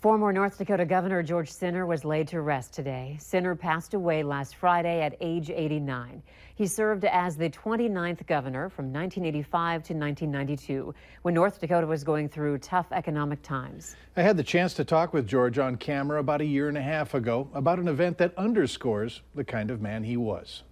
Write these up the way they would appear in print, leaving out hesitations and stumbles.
Former North Dakota Governor George Sinne was laid to rest today. Sinne passed away last Friday at age 89. He served as the 29th governor from 1985 to 1992, when North Dakota was going through tough economic times. I had the chance to talk with George on camera about a year and a half ago about an event that underscores the kind of man he was.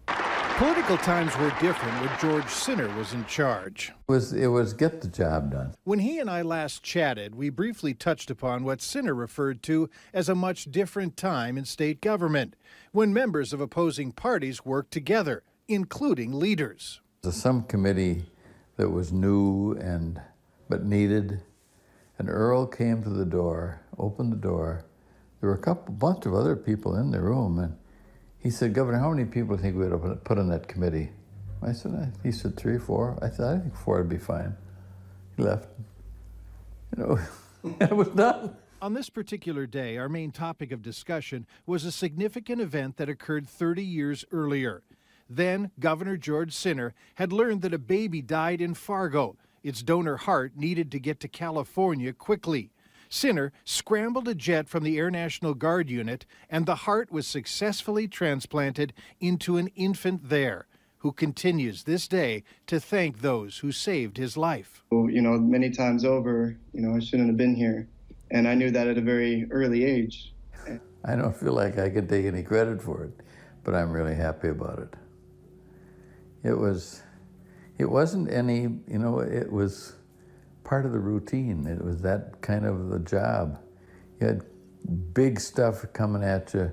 Political times were different when George Sinne was in charge. It was get the job done. When he and I last chatted, we briefly touched upon what Sinne referred to as a much different time in state government, when members of opposing parties worked together, including leaders. There's some committee that was new but needed, and Earl came to the door, opened the door. There were a bunch of other people in the room, and he said, "Governor, how many people do you think we ought to put on that committee?" He said 3 or 4. I said, "I think 4 would be fine." He left. It was done. On this particular day, our main topic of discussion was a significant event that occurred 30 years earlier. Then, Governor George Sinne had learned that a baby died in Fargo. Its donor heart needed to get to California quickly. Sinne scrambled a jet from the Air National Guard unit, and the heart was successfully transplanted into an infant there, who continues this day to thank those who saved his life. Many times over, I shouldn't have been here, and I knew that at a very early age. I don't feel like I can take any credit for it, but I'm really happy about it. It wasn't any, it was part of the routine. It was that kind of the job. You had big stuff coming at you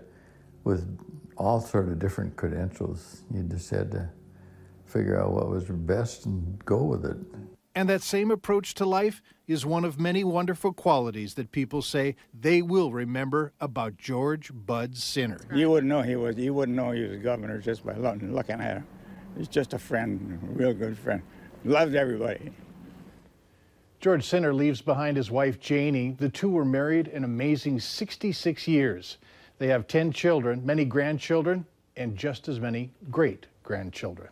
with all sort of different credentials. You just had to figure out what was best and go with it. And that same approach to life is one of many wonderful qualities that people say they will remember about George Bud Sinne. You wouldn't know he was a governor just by looking at him. He's just a friend, a real good friend. Loved everybody. George Sinne leaves behind his wife, Janie. The two were married an amazing 66 years. They have 10 children, many grandchildren, and just as many great-grandchildren.